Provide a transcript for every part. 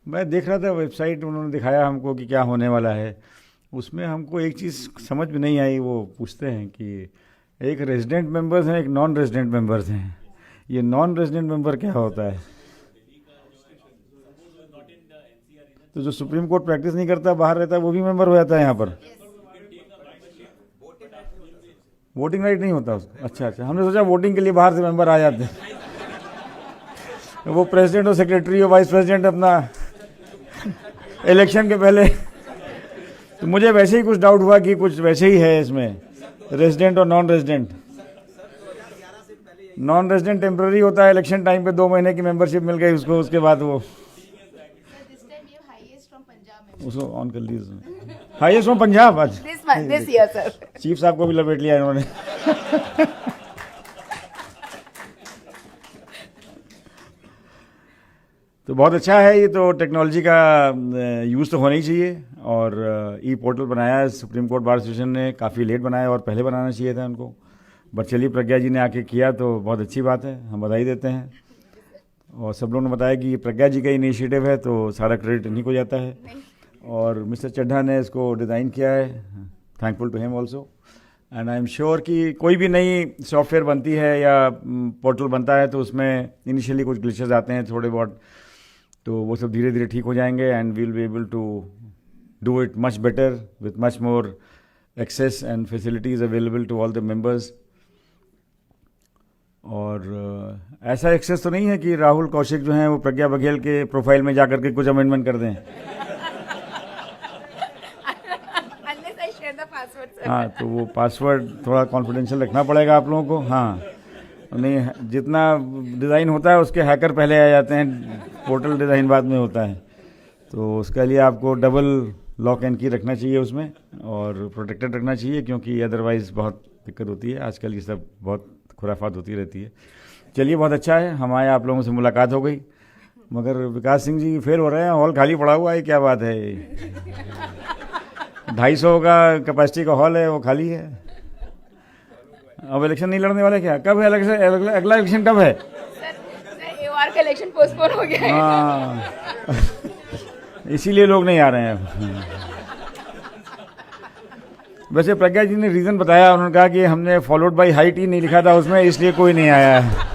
मैं देख रहा था वेबसाइट, उन्होंने दिखाया हमको कि क्या होने वाला है। उसमें हमको एक चीज़ समझ में नहीं आई। वो पूछते हैं कि एक रेजिडेंट मेंबर्स हैं, एक नॉन रेजिडेंट मेंबर्स हैं। ये नॉन रेजिडेंट मेंबर क्या होता है? तो जो सुप्रीम कोर्ट प्रैक्टिस नहीं करता, बाहर रहता है, वो भी मेंबर हो जाता है यहाँ पर? वोटिंग राइट नहीं होता उसको? अच्छा अच्छा, हमने सोचा वोटिंग के लिए बाहर से मेंबर आ जाते हैं। वो प्रेसिडेंट और सेक्रेटरी और वाइस प्रेसिडेंट अपना इलेक्शन के पहले। तो मुझे वैसे ही कुछ डाउट हुआ कि कुछ वैसे ही है इसमें, रेजिडेंट और non resident. Non resident temporary होता है, इलेक्शन टाइम पे 2 महीने की मेंबरशिप मिल गई उसको, उसके बाद वो उसको ऑन कर ली उसने। हाईएस्ट फ्रॉम पंजाब आज this year, sir. चीफ साहब को भी लपेट लिया इन्होंने। तो बहुत अच्छा है ये, तो टेक्नोलॉजी का यूज़ तो होना ही चाहिए। और ई पोर्टल बनाया है सुप्रीम कोर्ट बार एसोसिएशन ने, काफ़ी लेट बनाया और पहले बनाना चाहिए था उनको। बट चलिए, प्रज्ञा जी ने आके किया तो बहुत अच्छी बात है, हम बधाई देते हैं। और सब लोगों ने बताया कि ये प्रज्ञा जी का इनिशिएटिव है, तो सारा क्रेडिट इन्हीं को जाता है। और मिस्टर चड्ढा ने इसको डिज़ाइन किया है, thankful to him also. And I am sure कि कोई भी नई सॉफ्टवेयर बनती है या पोर्टल बनता है तो उसमें इनिशियली कुछ ग्लिचेस आते हैं थोड़े बहुत, तो वो सब धीरे धीरे ठीक हो जाएंगे and we will be able to do it much better with much more access and facilities available to all the members. और ऐसा एक्सेस तो नहीं है कि राहुल कौशिक जो हैं वो प्रज्ञा बघेल के प्रोफाइल में जाकर के कुछ अमेंडमेंट कर दें। Unless I share the password, sir. हाँ, तो वो पासवर्ड थोड़ा कॉन्फिडेंशियल रखना पड़ेगा आप लोगों को। हाँ, नहीं, जितना डिज़ाइन होता है उसके हैकर पहले आ जाते हैं, पोर्टल डिज़ाइन बाद में होता है। तो उसके लिए आपको डबल लॉक एंड की रखना चाहिए उसमें और प्रोटेक्टेड रखना चाहिए, क्योंकि अदरवाइज़ बहुत दिक्कत होती है। आजकल ये सब बहुत खुराफात होती रहती है। चलिए, बहुत अच्छा है, हमारे आप लोगों से मुलाकात हो गई। मगर विकास सिंह जी फेल हो रहे हैं, हॉल खाली पड़ा हुआ है, क्या बात है? 250 का कैपेसिटी का हॉल है, वो खाली है। अब इलेक्शन नहीं लड़ने वाले क्या? कब है इलेक्शन? अगला इलेक्शन कब है? सर AOR का इलेक्शन पोस्टपोन हो गया है। हाँ, इसीलिए लोग नहीं आ रहे हैं। वैसे प्रज्ञा जी ने रीज़न बताया, उन्होंने कहा कि हमने फॉलोड बाई हाई टी नहीं लिखा था उसमें, इसलिए कोई नहीं आया है।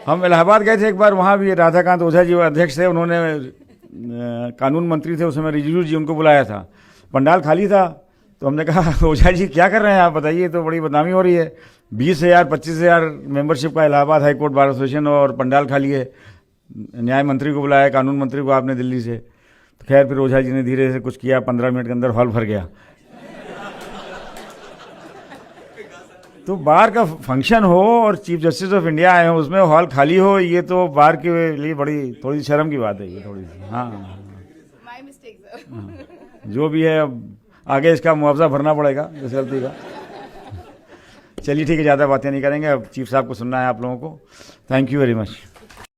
हम इलाहाबाद गए थे एक बार, वहाँ भी राधाकांत ओझा जी अध्यक्ष थे, उन्होंने कानून मंत्री थे उस समय, रिजिजू जी, उनको बुलाया था। पंडाल खाली था, तो हमने कहा ओझा जी क्या कर रहे हैं आप, बताइए, तो बड़ी बदनामी हो रही है। 20,000 25,000 मेंबरशिप का Allahabad high court bar association और पंडाल खाली है। न्याय मंत्री को बुलाया, कानून मंत्री को आपने दिल्ली से। तो खैर फिर ओझा जी ने धीरे से कुछ किया, 15 मिनट के अंदर हॉल भर गया। तो बार का फंक्शन हो और चीफ जस्टिस ऑफ इंडिया आए हो, उसमें हॉल खाली हो, ये तो बार के लिए बड़ी थोड़ी शर्म की बात है ये, थोड़ी सी। हाँ, My mistake, sir. जो भी है, अब आगे इसका मुआवजा भरना पड़ेगा इस गलती का। चलिए ठीक है, ज़्यादा बातें नहीं करेंगे, अब चीफ साहब को सुनना है आप लोगों को। Thank you very much.